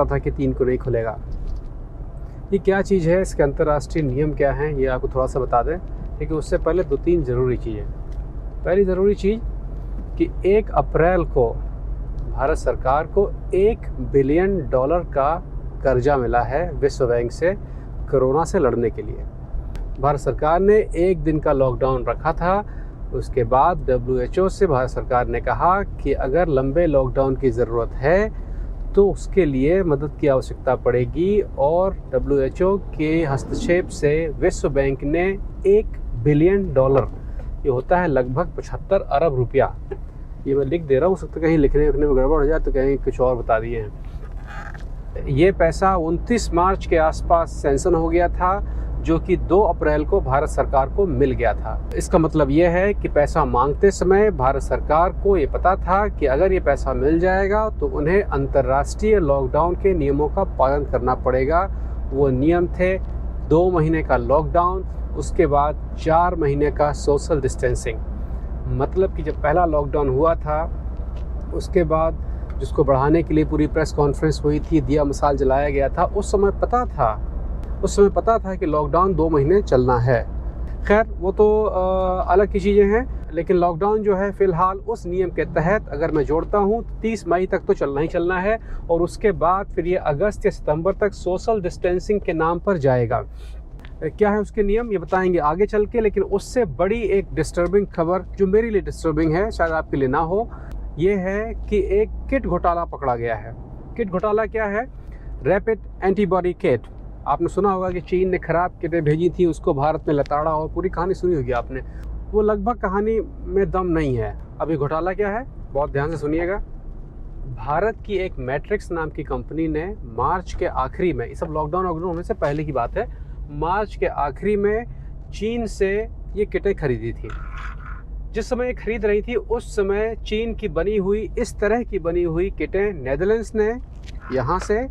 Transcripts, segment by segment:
पता था कि 3 को नहीं खुलेगा। ये क्या चीज़ है, इसके अंतर्राष्ट्रीय नियम क्या हैं, ये आपको थोड़ा सा बता दें। लेकिन उससे पहले 2-3 ज़रूरी चीज़ें। पहली ज़रूरी चीज़ कि 1 अप्रैल को भारत सरकार को $1 बिलियन का कर्जा मिला है विश्व बैंक से कोरोना से लड़ने के लिए। भारत सरकार ने 1 दिन का लॉकडाउन रखा था। उसके बाद WHO से भारत सरकार ने कहा कि अगर लंबे लॉकडाउन की ज़रूरत है तो उसके लिए मदद की आवश्यकता पड़ेगी, और WHO के हस्तक्षेप से विश्व बैंक ने $1 बिलियन, ये होता है लगभग 75 अरब रुपया, ये मैं लिख दे रहा हूँ, हो सकता है कहीं लिखने में गड़बड़ हो जाए तो कहीं कुछ और बता दिए हैं। ये पैसा 29 मार्च के आसपास सैंक्शन हो गया था, जो कि 2 अप्रैल को भारत सरकार को मिल गया था। इसका मतलब ये है कि पैसा मांगते समय भारत सरकार को ये पता था कि अगर ये पैसा मिल जाएगा तो उन्हें अंतर्राष्ट्रीय लॉकडाउन के नियमों का पालन करना पड़ेगा। वो नियम थे 2 महीने का लॉकडाउन, उसके बाद 4 महीने का सोशल डिस्टेंसिंग। मतलब कि जब पहला लॉकडाउन हुआ था उसके बाद जिसको बढ़ाने के लिए पूरी प्रेस कॉन्फ्रेंस हुई थी, दिया मिसाल जलाया गया था, उस समय पता था कि लॉकडाउन 2 महीने चलना है। खैर वो तो अलग की चीज़ें हैं, लेकिन लॉकडाउन जो है फ़िलहाल उस नियम के तहत अगर मैं जोड़ता हूँ 30 मई तक तो चलना ही चलना है, और उसके बाद फिर ये अगस्त या सितंबर तक सोशल डिस्टेंसिंग के नाम पर जाएगा। क्या है उसके नियम, ये बताएंगे आगे चल के। लेकिन उससे बड़ी एक डिस्टर्बिंग खबर जो मेरे लिए डिस्टर्बिंग है, शायद आपके लिए ना हो, ये है कि एक किट घोटाला पकड़ा गया है। किट घोटाला क्या है? Rapid antibody kit. आपने सुना होगा कि चीन ने ख़राब किटें भेजी थी, उसको भारत में लताड़ा, और पूरी कहानी सुनी होगी आपने। वो लगभग कहानी में दम नहीं है। अब ये घोटाला क्या है, बहुत ध्यान से सुनिएगा। भारत की एक मैट्रिक्स नाम की कंपनी ने मार्च के आखिरी में, ये सब लॉकडाउन होने से पहले की बात है, मार्च के आखिरी में चीन से ये किटें खरीदी थी। जिस समय ये खरीद रही थी उस समय चीन की बनी हुई, इस तरह की बनी हुई किटें नेदरलैंड्स ने यहाँ से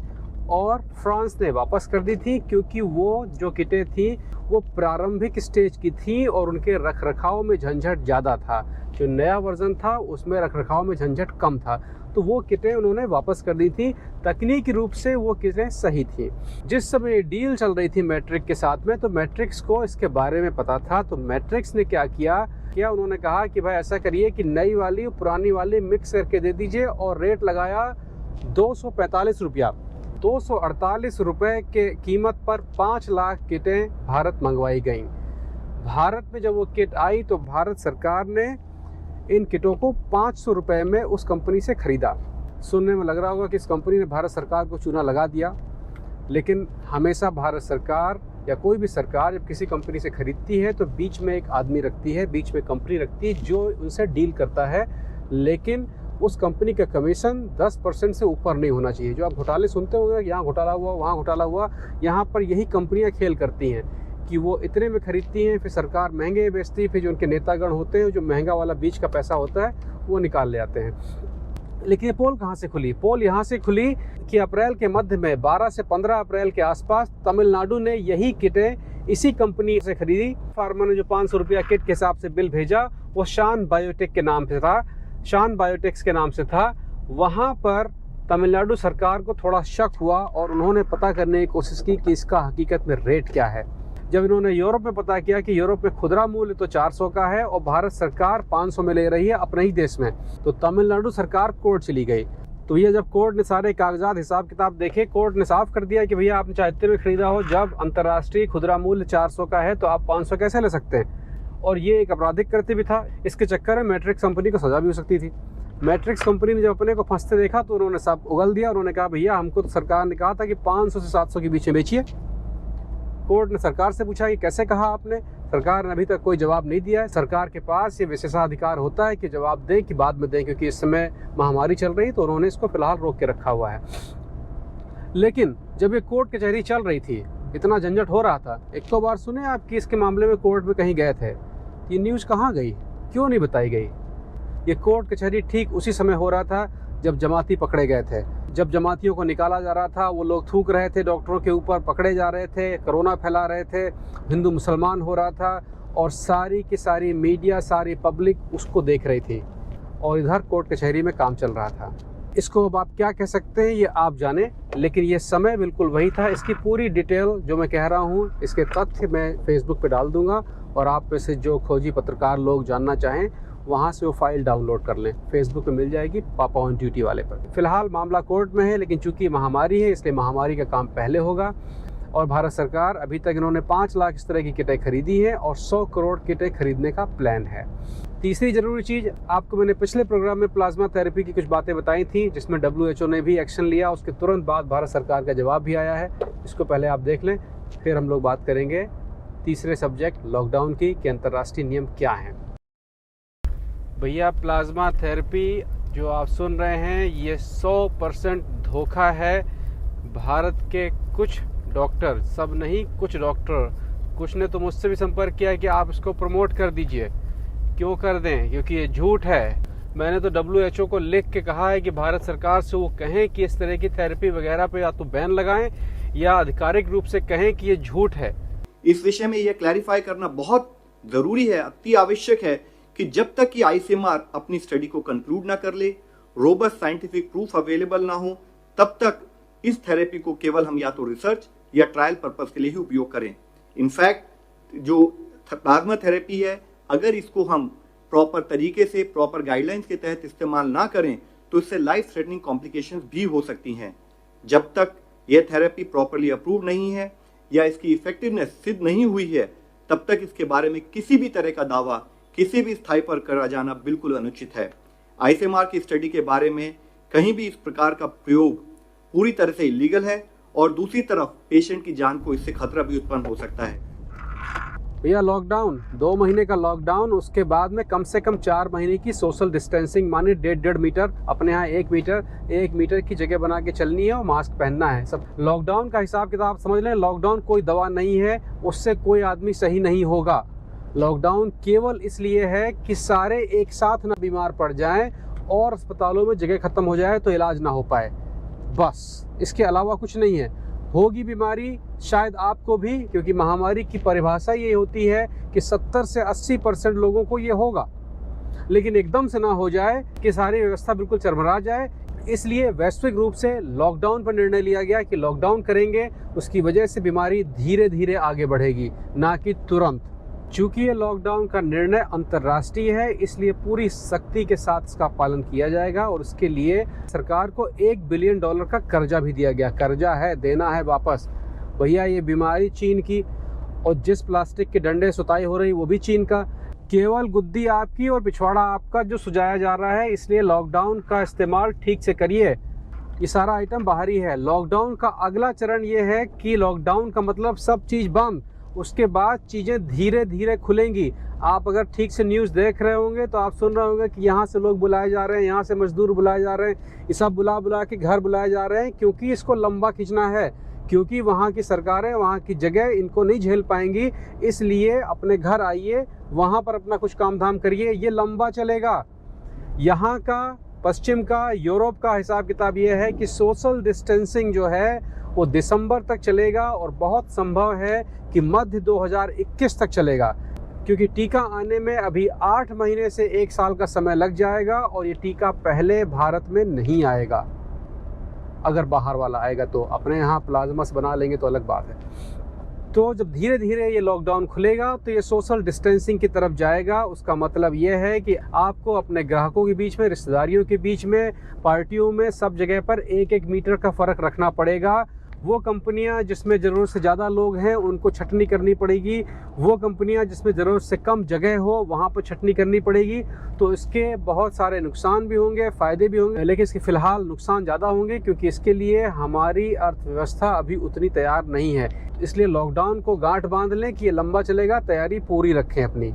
और फ्रांस ने वापस कर दी थी, क्योंकि वो जो किटें थी वो प्रारंभिक स्टेज की थी और उनके रखरखाव में झंझट ज़्यादा था। जो नया वर्जन था उसमें रखरखाव में झंझट कम था, तो वो किटें उन्होंने वापस कर दी थी। तकनीकी रूप से वो किटें सही थी। जिस समय डील चल रही थी मैट्रिक्स के साथ में, तो मैट्रिक्स को इसके बारे में पता था। तो मैट्रिक्स ने क्या किया, उन्होंने कहा कि भाई ऐसा करिए कि नई वाली पुरानी वाली मिक्स करके दे दीजिए, और रेट लगाया 245 रुपया। 248 रुपये के कीमत पर 5 लाख किटें भारत मंगवाई गईं। भारत में जब वो किट आई तो भारत सरकार ने इन किटों को 500 रुपये में उस कंपनी से ख़रीदा। सुनने में लग रहा होगा कि इस कंपनी ने भारत सरकार को चूना लगा दिया, लेकिन हमेशा भारत सरकार या कोई भी सरकार जब किसी कंपनी से ख़रीदती है तो बीच में एक आदमी रखती है, बीच में कंपनी रखती है जो उनसे डील करता है, लेकिन उस कंपनी का कमीशन 10% से ऊपर नहीं होना चाहिए। जो आप घोटाले सुनते होंगे, यहाँ घोटाला हुआ, वहाँ घोटाला हुआ, यहाँ पर यही कंपनियाँ खेल करती हैं कि वो इतने में खरीदती हैं, फिर सरकार महंगे बेचती है, फिर जो उनके नेतागण होते हैं, जो महंगा वाला बीच का पैसा होता है वो निकाल ले आते हैं। लेकिन ये पोल कहाँ से खुली? पोल यहाँ से खुली कि अप्रैल के मध्य में 12 से 15 अप्रैल के आसपास तमिलनाडु ने यही किटें इसी कंपनी से खरीदी। फार्मा ने जो 500 रुपया किट के हिसाब से बिल भेजा वो शान बायोटेक के नाम से था, शान बायोटेक्स के नाम से था। वहाँ पर तमिलनाडु सरकार को थोड़ा शक हुआ और उन्होंने पता करने की कोशिश की कि इसका हकीकत में रेट क्या है। जब इन्होंने यूरोप में पता किया कि यूरोप में खुदरा मूल्य तो 400 का है और भारत सरकार 500 में ले रही है अपने ही देश में, तो तमिलनाडु सरकार कोर्ट चली गई। तो ये जब कोर्ट ने सारे कागजात हिसाब किताब देखे, कोर्ट ने साफ कर दिया कि भैया आपने चाहे इतने में खरीदा हो, जब अंतर्राष्ट्रीय खुदरा मूल्य 400 का है तो आप 500 कैसे ले सकते हैं? और ये एक आपराधिक कृत्य भी था। इसके चक्कर में मैट्रिक्स कंपनी को सजा भी हो सकती थी। मैट्रिक्स कंपनी ने जब अपने को फंसते देखा तो उन्होंने सब उगल दिया। उन्होंने कहा भैया हमको तो सरकार ने कहा था कि 500 से 700 के बीच में बेचिए। कोर्ट ने सरकार से पूछा कि कैसे कहा आपने? सरकार ने अभी तक कोई जवाब नहीं दिया है। सरकार के पास ये विशेषाधिकार होता है कि जवाब दें कि बाद में दें, क्योंकि इस समय महामारी चल रही, तो उन्होंने इसको फिलहाल रोक के रखा हुआ है। लेकिन जब ये कोर्ट कचहरी चल रही थी, इतना झंझट हो रहा था, एक तो बार सुने आप कि इसके मामले में कोर्ट में कहीं गए थे? ये न्यूज़ कहाँ गई, क्यों नहीं बताई गई? ये कोर्ट कचहरी ठीक उसी समय हो रहा था जब जमाती पकड़े गए थे। जब जमातियों को निकाला जा रहा था, वो लोग थूक रहे थे डॉक्टरों के ऊपर, पकड़े जा रहे थे, कोरोना फैला रहे थे, हिंदू मुसलमान हो रहा था, और सारी की सारी मीडिया, सारी पब्लिक उसको देख रही थी, और इधर कोर्ट कचहरी में काम चल रहा था। इसको अब आप क्या कह सकते हैं ये आप जाने, लेकिन ये समय बिल्कुल वही था। इसकी पूरी डिटेल जो मैं कह रहा हूँ, इसके तथ्य मैं फेसबुक पे डाल दूंगा और आप में से जो खोजी पत्रकार लोग जानना चाहें वहाँ से वो फाइल डाउनलोड कर लें, फेसबुक पे मिल जाएगी पापा ऑन ड्यूटी वाले पर। फिलहाल मामला कोर्ट में है, लेकिन चूंकि महामारी है इसलिए महामारी का काम पहले होगा। और भारत सरकार अभी तक इन्होंने 5 लाख इस तरह की किटें खरीदी हैं और 100 करोड़ किटें खरीदने का प्लान है। तीसरी ज़रूरी चीज़, आपको मैंने पिछले प्रोग्राम में प्लाज्मा थेरेपी की कुछ बातें बताई थी जिसमें WHO ने भी एक्शन लिया। उसके तुरंत बाद भारत सरकार का जवाब भी आया है, इसको पहले आप देख लें, फिर हम लोग बात करेंगे तीसरे सब्जेक्ट लॉकडाउन की कि अंतर्राष्ट्रीय नियम क्या हैं। भैया, प्लाज्मा थेरेपी जो आप सुन रहे हैं ये 100% धोखा है। भारत के कुछ डॉक्टर, सब नहीं, कुछ डॉक्टर, कुछ ने तो मुझसे भी संपर्क किया कि आप इसको प्रमोट कर दीजिए। क्यों कर दें? क्योंकि ये झूठ है। मैंने तो WHO को लिख के कहा है कि भारत सरकार से वो कहें कि इस तरह की थेरेपी वगैरह पे या तो बैन लगाएं या आधिकारिक रूप से कहें कि ये झूठ है। इस विषय में यह क्लैरिफाई करना बहुत जरूरी है, अति आवश्यक है कि जब तक कि ICMR अपनी स्टडी को कंक्लूड ना कर ले, रोबस्ट साइंटिफिक प्रूफ अवेलेबल ना हो, तब तक इस थेरेपी को केवल हम या तो रिसर्च या ट्रायल पर्पस के लिए ही उपयोग करें। इनफैक्ट जो प्लाज्मा थेरेपी है, अगर इसको हम प्रॉपर तरीके से, प्रॉपर गाइडलाइंस के तहत इस्तेमाल ना करें तो इससे लाइफ थ्रेटनिंग कॉम्प्लिकेशंस भी हो सकती हैं। जब तक यह थेरेपी प्रॉपरली अप्रूव नहीं है या इसकी इफेक्टिवनेस सिद्ध नहीं हुई है, तब तक इसके बारे में किसी भी तरह का दावा किसी भी स्थाई पर करा जाना बिल्कुल अनुचित है। ICMR की स्टडी के बारे में कहीं भी इस प्रकार का प्रयोग पूरी तरह से इलीगल है और दूसरी तरफ पेशेंट की जान को इससे खतरा भी उत्पन्न हो सकता है। भैया, लॉकडाउन 2 महीने का लॉकडाउन, उसके बाद में कम से कम 4 महीने की सोशल डिस्टेंसिंग, माने 1.5 मीटर, अपने यहाँ 1 मीटर की जगह बना के चलनी है और मास्क पहनना है। सब लॉकडाउन का हिसाब किताब समझ लें। लॉकडाउन कोई दवा नहीं है, उससे कोई आदमी सही नहीं होगा। लॉकडाउन केवल इसलिए है कि सारे एक साथ ना बीमार पड़ जाएं और अस्पतालों में जगह खत्म हो जाए तो इलाज ना हो पाए, बस। इसके अलावा कुछ नहीं है। होगी बीमारी शायद आपको भी, क्योंकि महामारी की परिभाषा ये होती है कि 70 से 80% लोगों को ये होगा, लेकिन एकदम से ना हो जाए कि सारी व्यवस्था बिल्कुल चरमरा जाए। इसलिए वैश्विक रूप से लॉकडाउन पर निर्णय लिया गया कि लॉकडाउन करेंगे, उसकी वजह से बीमारी धीरे धीरे आगे बढ़ेगी, ना कि तुरंत। चूँकि ये लॉकडाउन का निर्णय अंतर्राष्ट्रीय है, इसलिए पूरी सख्ती के साथ इसका पालन किया जाएगा और उसके लिए सरकार को $1 बिलियन का कर्जा भी दिया गया। कर्जा है, देना है वापस। भैया, ये बीमारी चीन की और जिस प्लास्टिक के डंडे सुताई हो रही वो भी चीन का। केवल गुद्दी आपकी और पिछवाड़ा आपका जो सुझाया जा रहा है, इसलिए लॉकडाउन का इस्तेमाल ठीक से करिए। ये सारा आइटम बाहरी है। लॉकडाउन का अगला चरण ये है कि लॉकडाउन का मतलब सब चीज़ बंद, उसके बाद चीज़ें धीरे धीरे खुलेंगी। आप अगर ठीक से न्यूज़ देख रहे होंगे तो आप सुन रहे होंगे कि यहाँ से लोग बुलाए जा रहे हैं, यहाँ से मजदूर बुलाए जा रहे हैं, ये सब बुला बुला के घर बुलाए जा रहे हैं, क्योंकि इसको लंबा खींचना है, क्योंकि वहाँ की सरकारें, वहाँ की जगह इनको नहीं झेल पाएंगी। इसलिए अपने घर आइए, वहाँ पर अपना कुछ काम धाम करिए, ये लंबा चलेगा। यहाँ का, पश्चिम का, यूरोप का हिसाब किताब ये है कि सोशल डिस्टेंसिंग जो है वो दिसंबर तक चलेगा और बहुत संभव है कि मध्य 2021 तक चलेगा, क्योंकि टीका आने में अभी 8 महीने से 1 साल का समय लग जाएगा और ये टीका पहले भारत में नहीं आएगा। अगर बाहर वाला आएगा तो अपने यहाँ प्लाज्मा से बना लेंगे तो अलग बात है। तो जब धीरे धीरे ये लॉकडाउन खुलेगा तो ये सोशल डिस्टेंसिंग की तरफ जाएगा। उसका मतलब ये है कि आपको अपने ग्राहकों के बीच में, रिश्तेदारियों के बीच में, पार्टियों में, सब जगह पर 1-1 मीटर का फ़र्क रखना पड़ेगा। वो कंपनियां जिसमें ज़रूरत से ज़्यादा लोग हैं उनको छटनी करनी पड़ेगी, वो कंपनियां जिसमें ज़रूरत से कम जगह हो वहाँ पर छटनी करनी पड़ेगी। तो इसके बहुत सारे नुकसान भी होंगे, फ़ायदे भी होंगे, लेकिन इसके फ़िलहाल नुकसान ज़्यादा होंगे क्योंकि इसके लिए हमारी अर्थव्यवस्था अभी उतनी तैयार नहीं है। इसलिए लॉकडाउन को गांठ बांध लें कि ये लंबा चलेगा, तैयारी पूरी रखें अपनी।